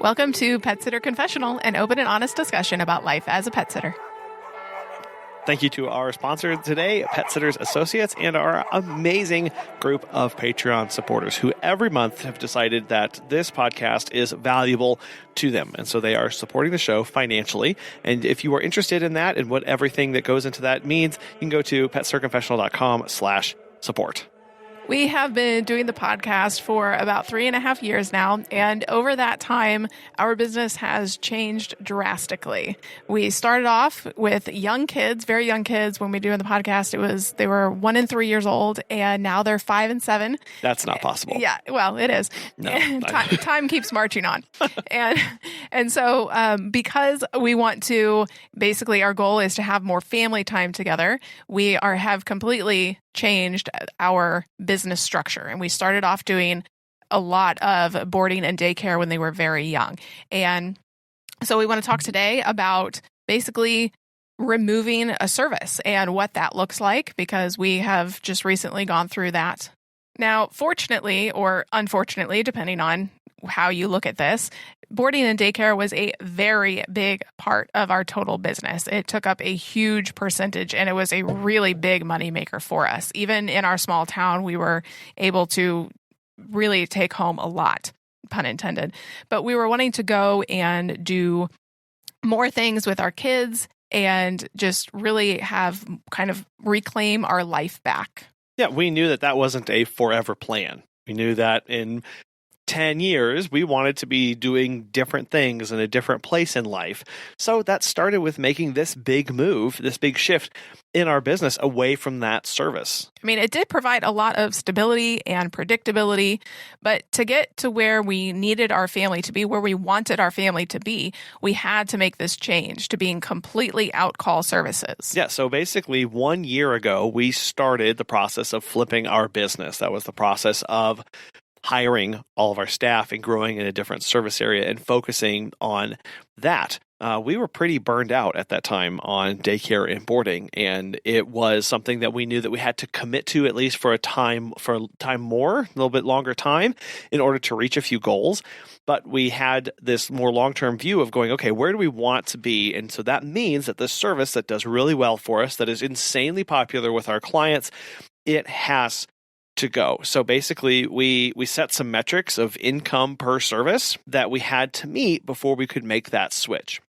Welcome to Pet Sitter Confessional, an open and honest discussion about life as a pet sitter. Thank you to our sponsor today, Pet Sitters Associates, and our amazing group of Patreon supporters who every month have decided that this podcast is valuable to them. And so they are supporting the show financially. And if you are interested in that and what everything that goes into that means, you can go to petsitterconfessional.com/support. We have been doing the podcast for about 3.5 years now, and over that time, our business has changed drastically. We started off with young kids, very young kids. When we do the podcast, they were 1 and 3 years old, and now they're 5 and 7. That's not possible. Yeah, well, it is. No, time keeps marching on, and so because we want to, basically, our goal is to have more family time together. We have completely changed our business structure. And we started off doing a lot of boarding and daycare when they were very young. And so we want to talk today about basically removing a service and what that looks like, because we have just recently gone through that. Now, fortunately or unfortunately, depending on how you look at this, boarding and daycare was a very big part of our total business. It took up a huge percentage, and it was a really big moneymaker for us. Even in our small town, we were able to really take home a lot, pun intended. But we were wanting to go and do more things with our kids and just really have kind of reclaim our life back. Yeah, we knew that wasn't a forever plan. We knew that in 10 years, we wanted to be doing different things in a different place in life. So that started with making this big move, this big shift in our business away from that service. I mean, it did provide a lot of stability and predictability, but to get to where we needed our family to be, where we wanted our family to be, we had to make this change to being completely out-call services. Yeah, so basically 1 year ago, we started the process of flipping our business. That was the process of hiring all of our staff and growing in a different service area and focusing on that. We were pretty burned out at that time on daycare and boarding, and it was something that we knew that we had to commit to at least for a little bit longer time in order to reach a few goals. But we had this more long-term view of going, okay, where do we want to be? And so that means that this service that does really well for us, that is insanely popular with our clients, it has to go. So basically, we set some metrics of income per service that we had to meet before we could make that switch.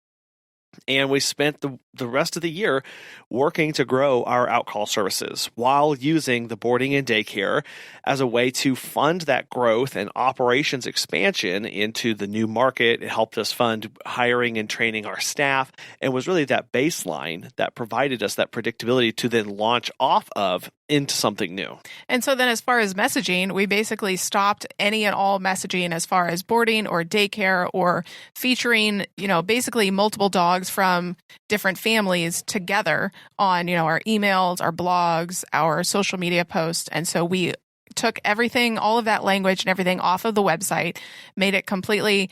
And we spent the rest of the year working to grow our out-call services while using the boarding and daycare as a way to fund that growth and operations expansion into the new market. It helped us fund hiring and training our staff, and was really that baseline that provided us that predictability to then launch off of into something new. And so then as far as messaging, we basically stopped any and all messaging as far as boarding or daycare or featuring, basically multiple dogs from different families together on, our emails, our blogs, our social media posts. And so we took everything, all of that language and everything off of the website, made it completely,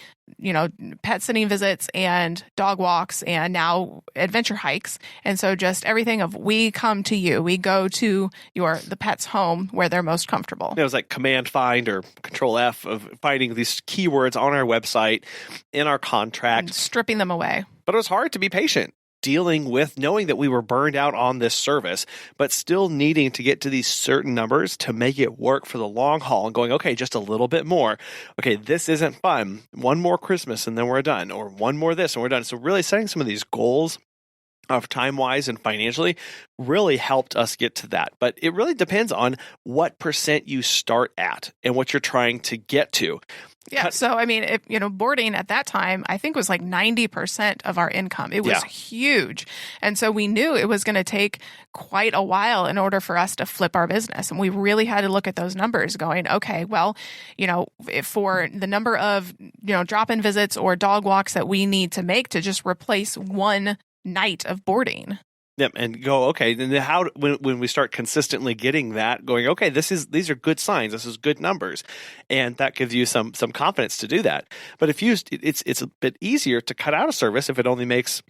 pet sitting visits and dog walks and now adventure hikes. And so just everything of we come to you, we go to the pet's home where they're most comfortable. It was like Command Find or Control F of finding these keywords on our website in our contract, and stripping them away. But it was hard to be patient, dealing with knowing that we were burned out on this service, but still needing to get to these certain numbers to make it work for the long haul and going, okay, just a little bit more. Okay, this isn't fun. One more Christmas and then we're done, or one more this and we're done. So really setting some of these goals of time-wise and financially really helped us get to that. But it really depends on what percent you start at and what you're trying to get to. Yeah. So, I mean, boarding at that time, I think was like 90% of our income. It was huge. And so we knew it was going to take quite a while in order for us to flip our business. And we really had to look at those numbers going, okay, well, for the number of, drop-in visits or dog walks that we need to make to just replace one night of boarding. Yep, and go, okay, then when we start consistently getting that, going, okay, these are good signs, this is good numbers, and that gives you some confidence to do that. But if it's a bit easier to cut out a service if it only makes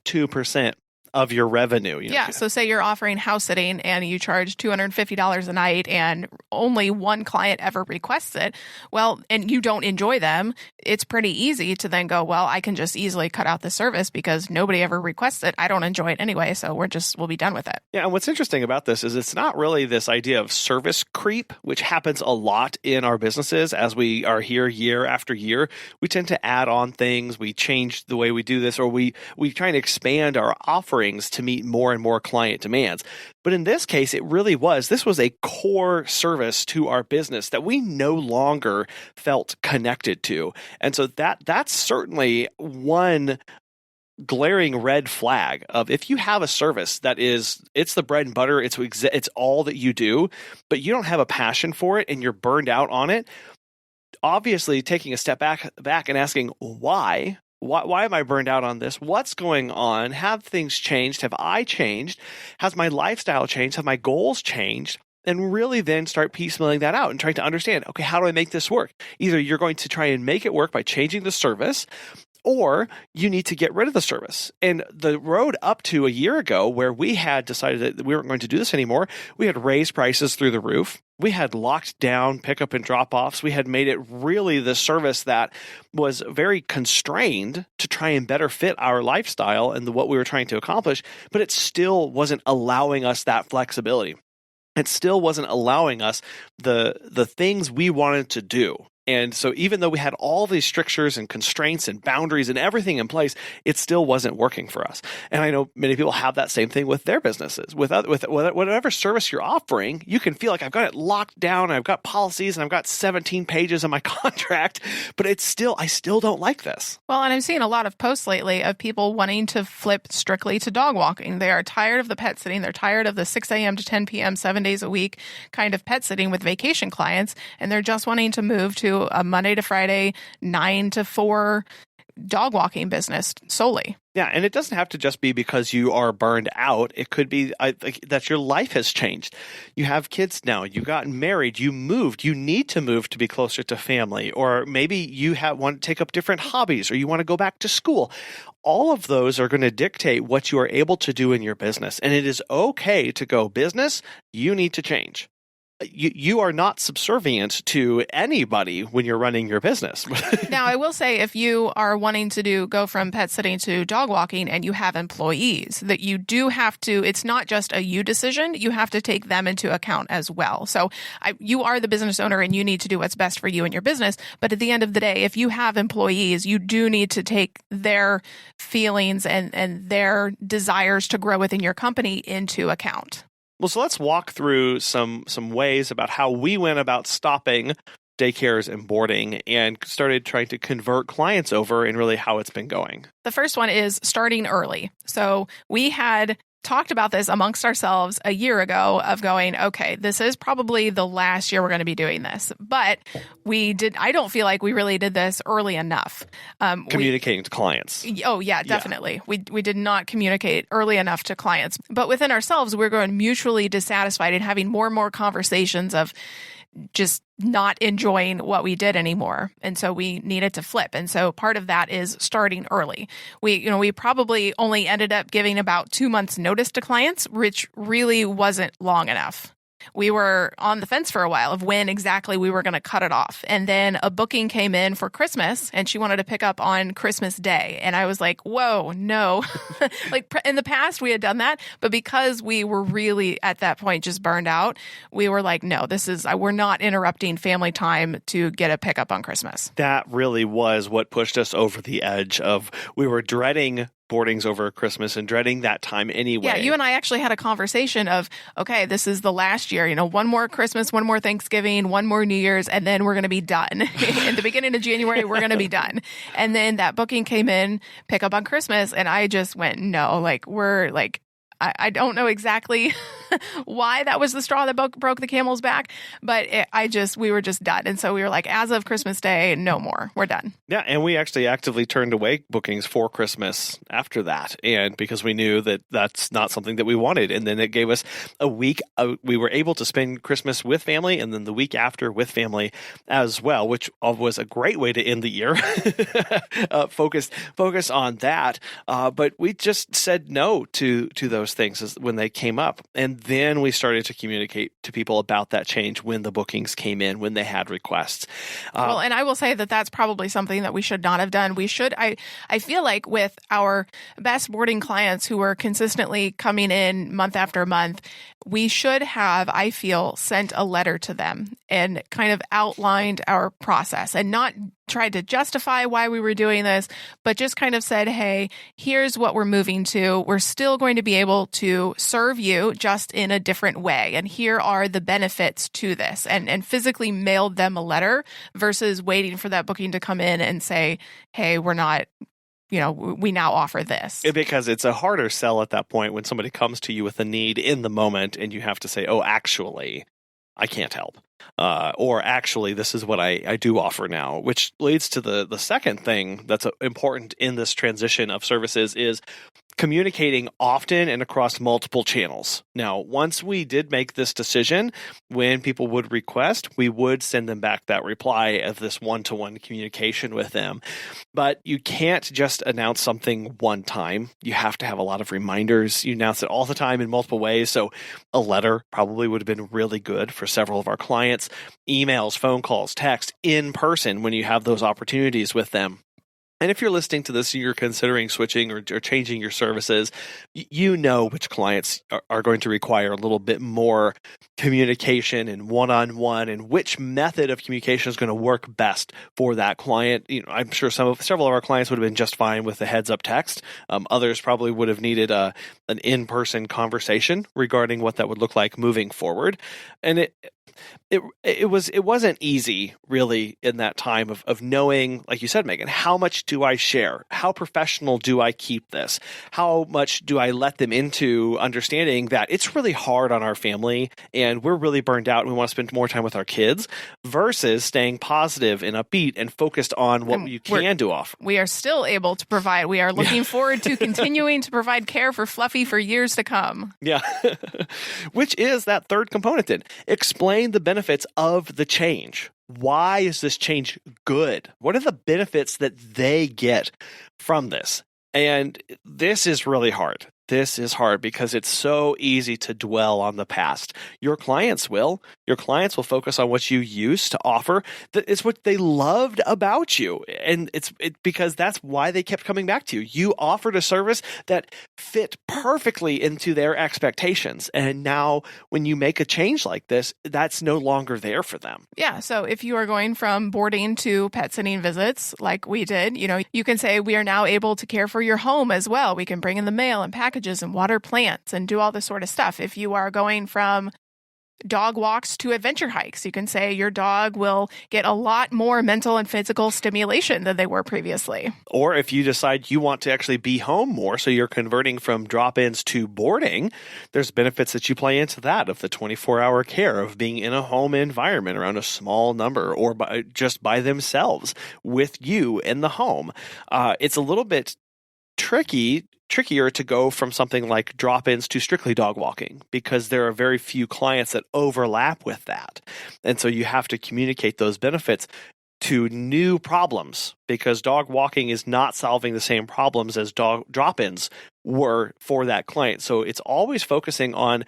2% of your revenue. Yeah. So say you're offering house sitting and you charge $250 a night and only one client ever requests it. Well, and you don't enjoy them. It's pretty easy to then go, well, I can just easily cut out the service because nobody ever requests it. I don't enjoy it anyway. So we'll be done with it. Yeah. And what's interesting about this is it's not really this idea of service creep, which happens a lot in our businesses as we are here year after year. We tend to add on things. We change the way we do this, or we try and expand our offerings to meet more and more client demands. But in this case, this was a core service to our business that we no longer felt connected to. And so that's certainly one glaring red flag of if you have a service that it's the bread and butter, it's all that you do, but you don't have a passion for it and you're burned out on it. Obviously, taking a step back and asking why am I burned out on this? What's going on? Have things changed? Have I changed? Has my lifestyle changed? Have my goals changed? And really then start piecemealing that out and trying to understand, okay, how do I make this work? Either you're going to try and make it work by changing the service, or you need to get rid of the service. And the road up to a year ago, where we had decided that we weren't going to do this anymore, we had raised prices through the roof. We had locked down pickup and drop-offs. We had made it really the service that was very constrained to try and better fit our lifestyle and what we were trying to accomplish, but it still wasn't allowing us that flexibility. It still wasn't allowing us the things we wanted to do. And so even though we had all these strictures and constraints and boundaries and everything in place, it still wasn't working for us. And I know many people have that same thing with their businesses. With whatever service you're offering, you can feel like I've got it locked down, I've got policies, and I've got 17 pages of my contract, but I still don't like this. Well, and I'm seeing a lot of posts lately of people wanting to flip strictly to dog walking. They are tired of the pet sitting. They're tired of the 6 a.m. to 10 p.m., 7 days a week kind of pet sitting with vacation clients, and they're just wanting to move to a Monday to Friday, 9 to 4 dog walking business solely. Yeah, and it doesn't have to just be because you are burned out. It could be that your life has changed. You have kids now. You got married. You moved. You need to move to be closer to family. Or maybe you want to take up different hobbies, or you want to go back to school. All of those are going to dictate what you are able to do in your business. And it is okay to go, business, you need to change. You are not subservient to anybody when you're running your business. Now, I will say, if you are wanting to go from pet sitting to dog walking and you have employees, that you do have to, it's not just a you decision, you have to take them into account as well. So you are the business owner and you need to do what's best for you and your business. But at the end of the day, if you have employees, you do need to take their feelings and their desires to grow within your company into account. Well, so let's walk through some ways about how we went about stopping daycares and boarding and started trying to convert clients over, and really how it's been going. The first one is starting early. So we had talked about this amongst ourselves a year ago of going, okay, this is probably the last year we're going to be doing this. But I don't feel like we really did this early enough. Communicating to clients. Oh, yeah, definitely. Yeah. We did not communicate early enough to clients. But within ourselves, we're going mutually dissatisfied and having more and more conversations of just not enjoying what we did anymore. And so we needed to flip. And so part of that is starting early. We probably only ended up giving about 2 months notice to clients, which really wasn't long enough. We were on the fence for a while of when exactly we were going to cut it off. And then a booking came in for Christmas and she wanted to pick up on Christmas Day. And I was like, whoa, no. Like in the past we had done that, but because we were really at that point just burned out, we were like, no, we're not interrupting family time to get a pickup on Christmas. That really was what pushed us over the edge of, we were dreading boardings over Christmas and dreading that time anyway. Yeah, you and I actually had a conversation of, okay, this is the last year, one more Christmas, one more Thanksgiving, one more New Year's, and then we're going to be done. In the beginning of January, we're going to be done. And then that booking came in, pick up on Christmas, and I just went, no, I don't know exactly why that was the straw that broke the camel's back, but we were just done. And so we were like, as of Christmas Day, no more. We're done. Yeah, and we actually actively turned away bookings for Christmas after that, and because we knew that that's not something that we wanted. And then it gave us a week. We were able to spend Christmas with family, and then the week after with family as well, which was a great way to end the year. Focus on that. But we just said no to those things when they came up, and then we started to communicate to people about that change when the bookings came in, when they had requests. Well, and I will say that that's probably something that we should not have done. I feel like with our best boarding clients who were consistently coming in month after month, we should have, I feel, sent a letter to them and kind of outlined our process and not tried to justify why we were doing this, but just kind of said, hey, here's what we're moving to. We're still going to be able to serve you just in a different way. And here are the benefits to this, and physically mailed them a letter versus waiting for that booking to come in and say, hey, we're not, we now offer this. Because it's a harder sell at that point when somebody comes to you with a need in the moment and you have to say, oh, actually, I can't help. Or actually, this is what I do offer now, which leads to the second thing that's important in this transition of services is communicating often and across multiple channels. Now, once we did make this decision, when people would request, we would send them back that reply of this one-to-one communication with them. But you can't just announce something one time. You have to have a lot of reminders. You announce it all the time in multiple ways. So a letter probably would have been really good for several of our clients. Emails, phone calls, text, in person when you have those opportunities with them. And if you're listening to this and you're considering switching or changing your services, you know which clients are going to require a little bit more communication and one-on-one, and which method of communication is going to work best for that client. I'm sure several of our clients would have been just fine with a heads-up text. Others probably would have needed an in-person conversation regarding what that would look like moving forward. And it wasn't easy really in that time of knowing, like you said, Megan, how much do I share? How professional do I keep this? How much do I let them into understanding that it's really hard on our family and we're really burned out and we want to spend more time with our kids, versus staying positive and upbeat and focused on what you can do offer. We are still able to provide. We are looking forward to continuing to provide care for Fluffy for years to come. Yeah. Which is that third component then. Explain the benefits of the change. Why is this change good? What are the benefits that they get from this? And this is really hard. This is hard because it's so easy to dwell on the past. Your clients will. Your clients will focus on what you used to offer. It's what they loved about you. And it's because that's why they kept coming back to you. You offered a service that fit perfectly into their expectations. And now when you make a change like this, that's no longer there for them. Yeah. So if you are going from boarding to pet sitting visits like we did, you can say we are now able to care for your home as well. We can bring in the mail and packages and water plants and do all this sort of stuff. If you are going from dog walks to adventure hikes, you can say your dog will get a lot more mental and physical stimulation than they were previously. Or if you decide you want to actually be home more, so you're converting from drop-ins to boarding, there's benefits that you play into that of the 24-hour care of being in a home environment around a small number or just by themselves with you in the home. It's a little bit trickier to go from something like drop-ins to strictly dog walking because there are very few clients that overlap with that. And so you have to communicate those benefits to new problems because dog walking is not solving the same problems as dog drop-ins were for that client. So it's always focusing on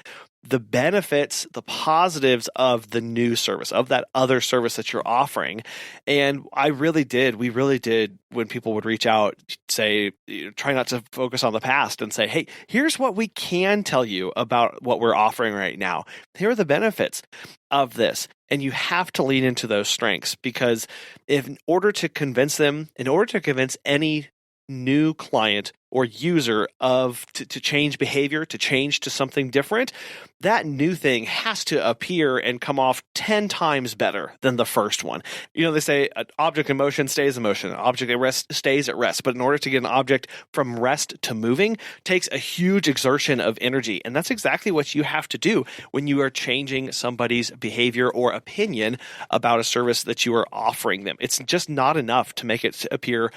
the benefits, the positives of the new service, of that other service that you're offering. And we really did, when people would reach out, say, try not to focus on the past and say, hey, here's what we can tell you about what we're offering right now. Here are the benefits of this. And you have to lean into those strengths because in order to convince any new client or user to change behavior, to change to something different, that new thing has to appear and come off 10 times better than the first one. They say an object in motion stays in motion, an object at rest stays at rest. But in order to get an object from rest to moving takes a huge exertion of energy. And that's exactly what you have to do when you are changing somebody's behavior or opinion about a service that you are offering them. It's just not enough to make it appear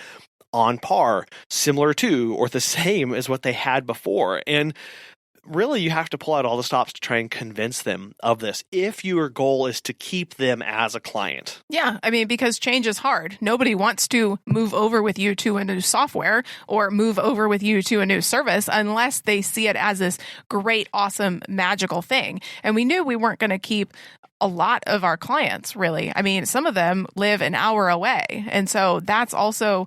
on par, similar to, or the same as what they had before. And really, you have to pull out all the stops to try and convince them of this if your goal is to keep them as a client. Yeah, because change is hard. Nobody wants to move over with you to a new software or move over with you to a new service unless they see it as this great, awesome, magical thing. And we knew we weren't going to keep a lot of our clients, really. Some of them live an hour away. And so that's also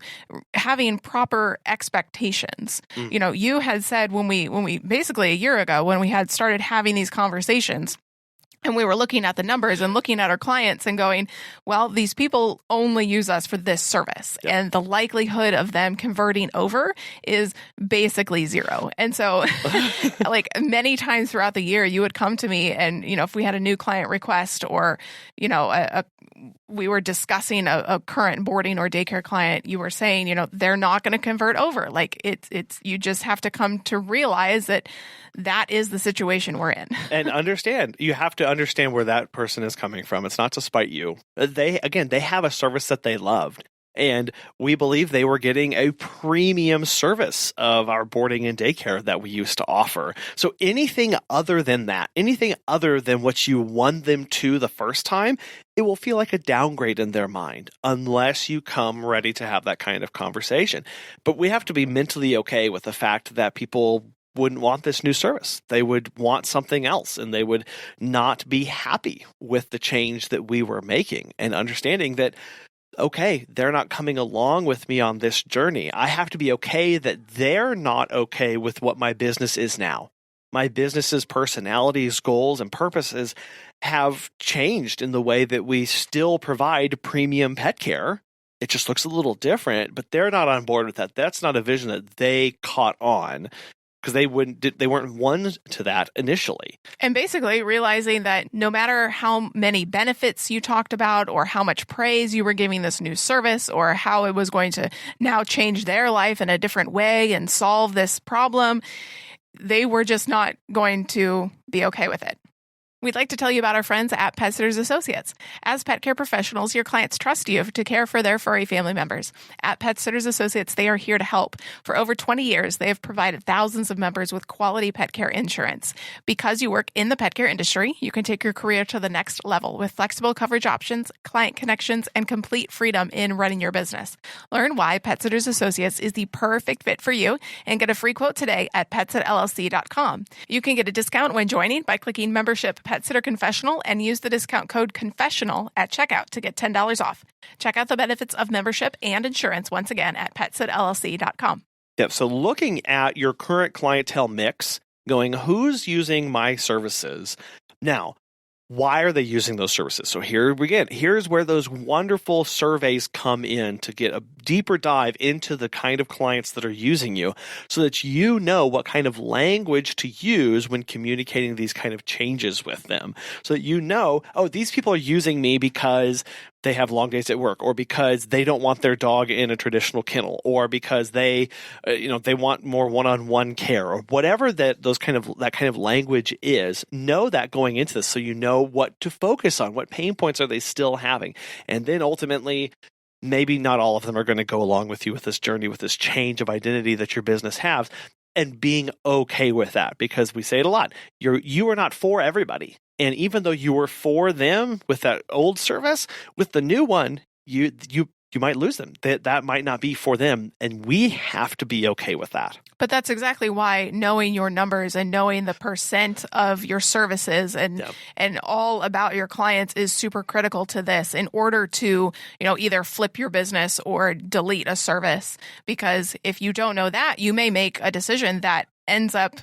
having proper expectations. You had said when we basically a year ago, when we had started having these conversations, and we were looking at the numbers and looking at our clients and going, well, these people only use us for this service. Yep. And the likelihood of them converting over is basically zero. And so like many times throughout the year, you would come to me and, if we had a new client request or, we were discussing a current boarding or daycare client, you were saying, they're not going to convert over. Like it's you just have to come to realize that is the situation we're in. And understand, you have to understand where that person is coming from. It's not to spite you. They have a service that they loved. And we believe they were getting a premium service of our boarding and daycare that we used to offer. So anything other than that, anything other than what you won them to the first time, it will feel like a downgrade in their mind unless you come ready to have that kind of conversation. But we have to be mentally okay with the fact that people wouldn't want this new service. They would want something else, and they would not be happy with the change that we were making, and understanding that okay, they're not coming along with me on this journey. I have to be okay that they're not okay with what my business is now. My business's personalities, goals, and purposes have changed in the way that we still provide premium pet care. It just looks a little different, but they're not on board with that. That's not a vision that they caught on, because they weren't one to that initially. And basically realizing that no matter how many benefits you talked about or how much praise you were giving this new service or how it was going to now change their life in a different way and solve this problem, they were just not going to be okay with it. We'd like to tell you about our friends at Pet Sitters Associates. As pet care professionals, your clients trust you to care for their furry family members. At Pet Sitters Associates, they are here to help. For over 20 years, they have provided thousands of members with quality pet care insurance. Because you work in the pet care industry, you can take your career to the next level with flexible coverage options, client connections, and complete freedom in running your business. Learn why Pet Sitters Associates is the perfect fit for you and get a free quote today at petsitllc.com. You can get a discount when joining by clicking membership Pet Sitter Confessional and use the discount code Confessional at checkout to get $10 off. Check out the benefits of membership and insurance once again at petsitllc.com. Yep. So looking at your current clientele mix, going, who's using my services? Now, why are they using those services? So here's where those wonderful surveys come in to get a deeper dive into the kind of clients that are using you so that you know what kind of language to use when communicating these kind of changes with them. So that you know, oh, these people are using me because they have long days at work, or because they don't want their dog in a traditional kennel, or because they want more one-on-one care, or whatever that kind of language is. Know that going into this, so you know what to focus on. What pain points are they still having? And then ultimately, maybe not all of them are going to go along with you with this journey, with this change of identity that your business has, and being okay with that, because we say it a lot. You are not for everybody. And even though you were for them with that old service, with the new one, you might lose them. That might not be for them, and we have to be okay with that. But that's exactly why knowing your numbers and knowing the percent of your services and all about your clients is super critical to this in order to, either flip your business or delete a service. Because if you don't know that, you may make a decision that ends up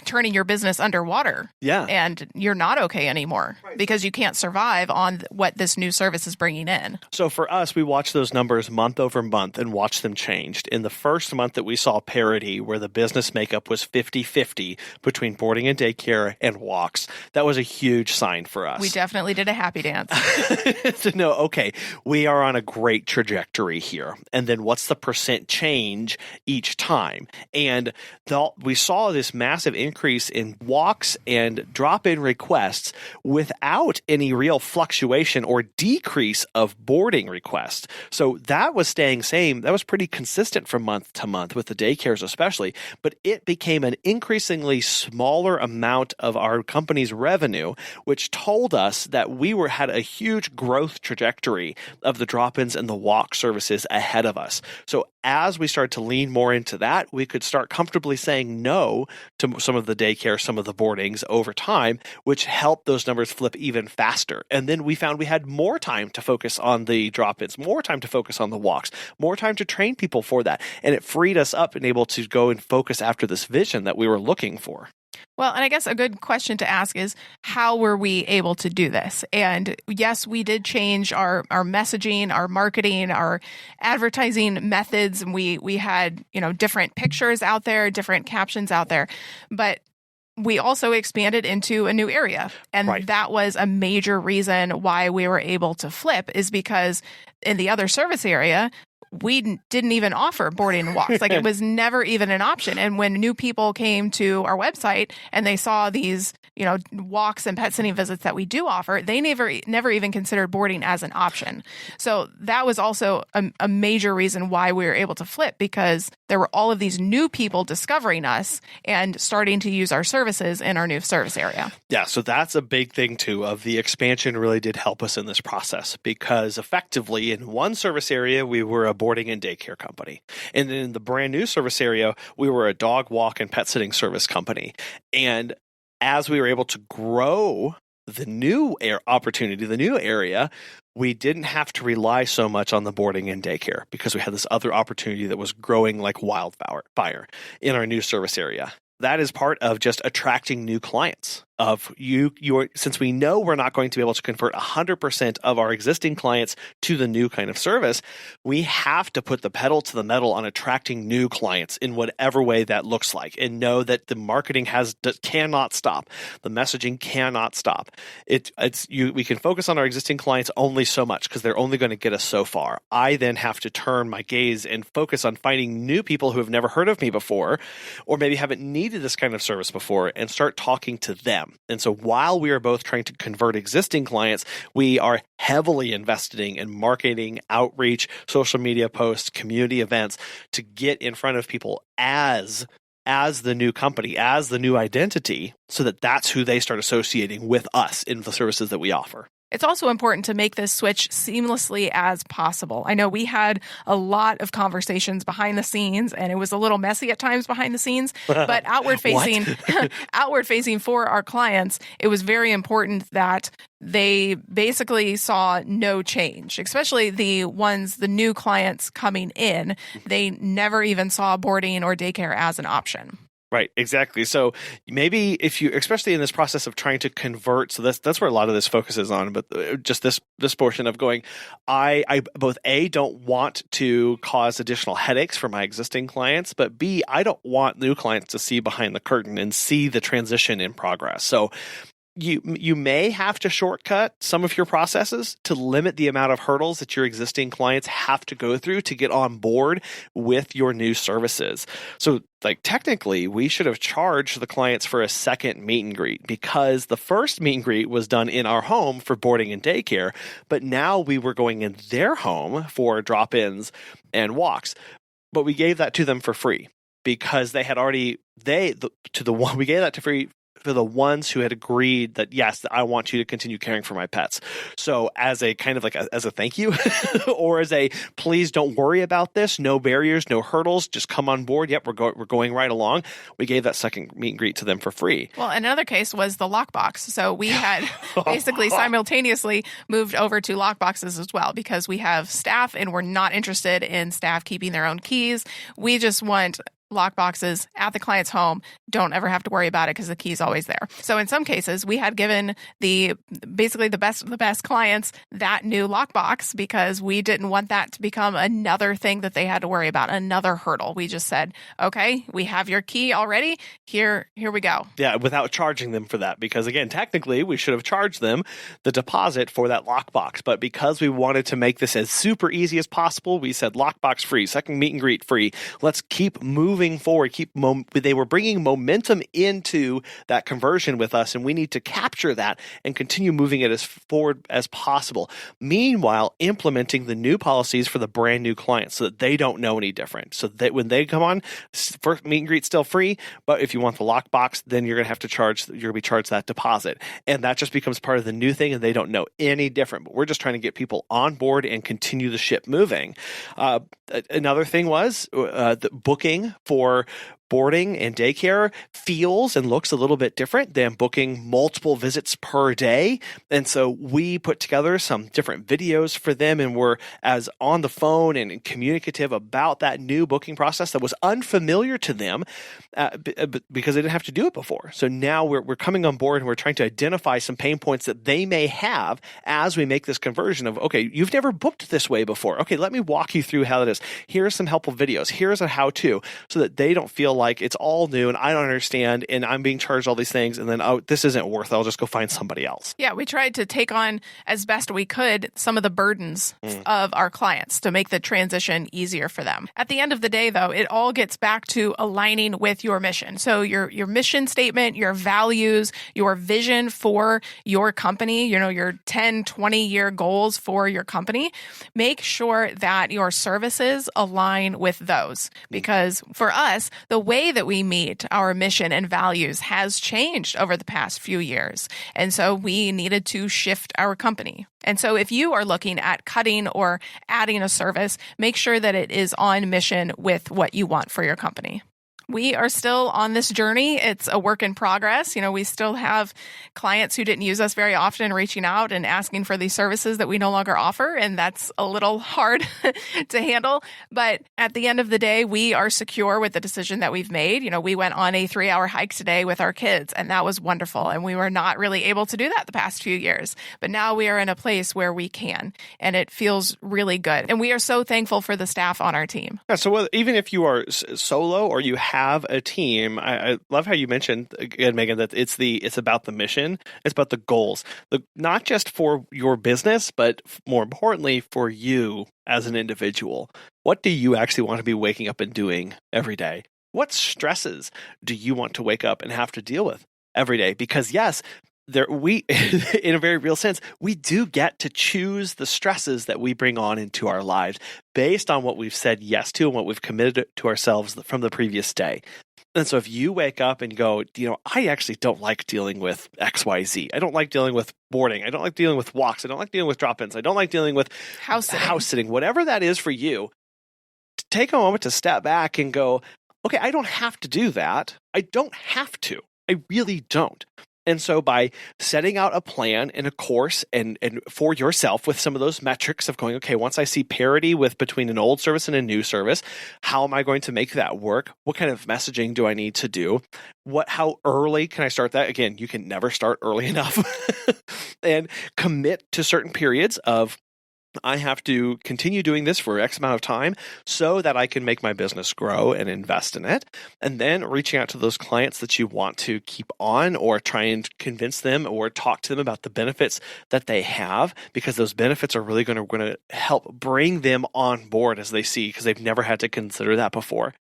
turning your business underwater. Yeah. And you're not okay anymore because you can't survive on what this new service is bringing in. So for us, we watched those numbers month over month and watched them changed. In the first month that we saw parity, where the business makeup was 50-50 between boarding and daycare and walks, that was a huge sign for us. We definitely did a happy dance. To know, okay, we are on a great trajectory here. And then what's the percent change each time? And we saw this massive increase in walks and drop-in requests without any real fluctuation or decrease of boarding requests. So that was staying same. That was pretty consistent from month to month with the daycares especially, but it became an increasingly smaller amount of our company's revenue, which told us that we had a huge growth trajectory of the drop-ins and the walk services ahead of us. So as we started to lean more into that, we could start comfortably saying no to some of the daycare, some of the boardings over time, which helped those numbers flip even faster. And then we found we had more time to focus on the drop-ins, more time to focus on the walks, more time to train people for that. And it freed us up and able to go and focus after this vision that we were looking for. Well, and I guess a good question to ask is, how were we able to do this? And yes, we did change our messaging, our marketing, our advertising methods. And we had, different pictures out there, different captions out there. But we also expanded into a new area. And that was a major reason why we were able to flip, is because in the other service area, we didn't even offer boarding and walks. Like, it was never even an option. And when new people came to our website and they saw these, walks and pet sitting visits that we do offer, they never even considered boarding as an option. So that was also a major reason why we were able to flip, because there were all of these new people discovering us and starting to use our services in our new service area. Yeah, so that's a big thing too, of the expansion really did help us in this process, because effectively in one service area, we were a boarding and daycare company. And in the brand new service area, we were a dog walk and pet sitting service company. And as we were able to grow the new opportunity, the new area, we didn't have to rely so much on the boarding and daycare, because we had this other opportunity that was growing like wildfire in our new service area. That is part of just attracting new clients. Since we know we're not going to be able to convert 100% of our existing clients to the new kind of service, we have to put the pedal to the metal on attracting new clients in whatever way that looks like, and know that the marketing cannot stop. The messaging cannot stop. We can focus on our existing clients only so much, because they're only going to get us so far. I then have to turn my gaze and focus on finding new people who have never heard of me before, or maybe haven't needed this kind of service before, and start talking to them. And so while we are both trying to convert existing clients, we are heavily investing in marketing, outreach, social media posts, community events to get in front of people as the new company, as the new identity, so that that's who they start associating with us in the services that we offer. It's also important to make this switch seamlessly as possible. I know we had a lot of conversations behind the scenes, and it was a little messy at times behind the scenes, but outward facing for our clients, it was very important that they basically saw no change, especially the new clients coming in. They never even saw boarding or daycare as an option. Right, exactly. So maybe if you, especially in this process of trying to convert, so that's where a lot of this focuses on, but just this portion of going, I both A, don't want to cause additional headaches for my existing clients, but B, I don't want new clients to see behind the curtain and see the transition in progress. So you may have to shortcut some of your processes to limit the amount of hurdles that your existing clients have to go through to get on board with your new services. So technically, we should have charged the clients for a second meet and greet, because the first meet and greet was done in our home for boarding and daycare, but now we were going in their home for drop-ins and walks. But we gave that to them for free, because they had already, we gave that to free for the ones who had agreed that, yes, I want you to continue caring for my pets. So as a kind of as a thank you, or as a, please don't worry about this, no barriers, no hurdles, just come on board. Yep, we're going right along. We gave that second meet and greet to them for free. Well, another case was the lockbox. So we had basically simultaneously moved over to lockboxes as well, because we have staff and we're not interested in staff keeping their own keys. We just want lock boxes at the client's home. Don't ever have to worry about it because the key's always there. So in some cases, we had given basically the best of the best clients that new lockbox because we didn't want that to become another thing that they had to worry about, another hurdle. We just said, okay, we have your key already. Here we go. Yeah, without charging them for that. Because again, technically, we should have charged them the deposit for that lockbox. But because we wanted to make this as super easy as possible, we said lockbox free, second meet and greet free. Let's keep moving forward. They were bringing momentum into that conversion with us, and we need to capture that and continue moving it as forward as possible. Meanwhile, implementing the new policies for the brand new clients so that they don't know any different. So that when they come on, first meet and greet still free, but if you want the lockbox, then you're going to have to be charged that deposit. And that just becomes part of the new thing, and they don't know any different. But we're just trying to get people on board and continue the ship moving. Another thing was the booking for boarding and daycare feels and looks a little bit different than booking multiple visits per day. And so we put together some different videos for them, and we're as on the phone and communicative about that new booking process that was unfamiliar to them because they didn't have to do it before. So now we're coming on board, and we're trying to identify some pain points that they may have as we make this conversion of, okay, you've never booked this way before. Okay, let me walk you through how that is. Here's some helpful videos. Here's a how-to, so that they don't feel like it's all new and I don't understand and I'm being charged all these things, and then, oh, this isn't worth it. I'll just go find somebody else. Yeah, we tried to take on as best we could some of the burdens of our clients to make the transition easier for them. At the end of the day, though, it all gets back to aligning with your mission. So your mission statement, your values, your vision for your company, your 10, 20-year goals for your company, make sure that your services align with those. Because for us, the way that we meet our mission and values has changed over the past few years. And so we needed to shift our company. And so if you are looking at cutting or adding a service, make sure that it is on mission with what you want for your company. We are still on this journey. It's a work in progress. We still have clients who didn't use us very often reaching out and asking for these services that we no longer offer. And that's a little hard to handle. But at the end of the day, we are secure with the decision that we've made. We went on a 3-hour hike today with our kids, and that was wonderful. And we were not really able to do that the past few years. But now we are in a place where we can, and it feels really good. And we are so thankful for the staff on our team. Yeah, so even if you are solo or you have a team, I love how you mentioned again, Megan, that it's about the mission, it's about the goals, not just for your business, but more importantly for you as an individual. What do you actually want to be waking up and doing every day? What stresses do you want to wake up and have to deal with every day? Because yes, we, in a very real sense, we do get to choose the stresses that we bring on into our lives based on what we've said yes to and what we've committed to ourselves from the previous day. And so if you wake up and go, I actually don't like dealing with XYZ. I don't like dealing with boarding. I don't like dealing with walks. I don't like dealing with drop-ins. I don't like dealing with house sitting, whatever that is for you. Take a moment to step back and go, okay, I don't have to do that. I don't have to. I really don't. And so by setting out a plan and a course and for yourself with some of those metrics of going, okay, once I see parity between an old service and a new service, how am I going to make that work? What kind of messaging do I need to do? How early can I start that? Again, you can never start early enough. And commit to certain periods of, I have to continue doing this for X amount of time so that I can make my business grow and invest in it. And then reaching out to those clients that you want to keep on, or try and convince them or talk to them about the benefits that they have, because those benefits are really going to help bring them on board as they see, because they've never had to consider that before.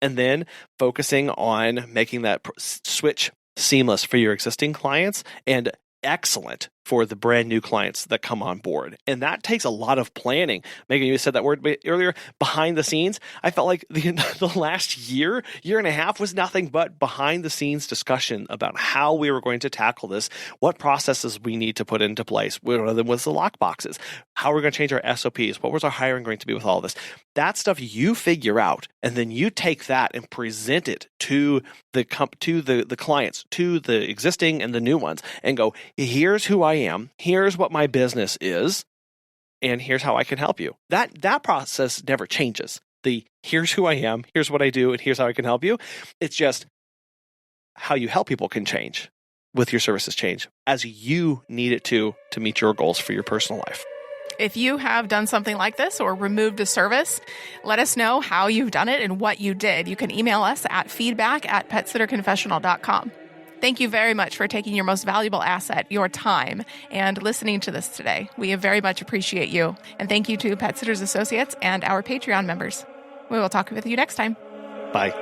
And then focusing on making that switch seamless for your existing clients and excellent for the brand new clients that come on board. And that takes a lot of planning. Megan, you said that word earlier, behind the scenes. I felt like the last year and a half was nothing but behind the scenes discussion about how we were going to tackle this, what processes we need to put into place. One of them was the lock boxes. How we're going to change our SOPs. What was our hiring going to be with all this? That stuff you figure out, and then you take that and present it to the clients, to the existing and the new ones, and go, here's who I am, here's what my business is, and here's how I can help you. That process never changes. here's who I am, here's what I do, and here's how I can help you. It's just how you help people can change with your services change as you need it to meet your goals for your personal life. If you have done something like this or removed a service, let us know how you've done it and what you did. You can email us at feedback@petsitterconfessional.com. Thank you very much for taking your most valuable asset, your time, and listening to this today. We very much appreciate you. And thank you to Pet Sitters Associates and our Patreon members. We will talk with you next time. Bye.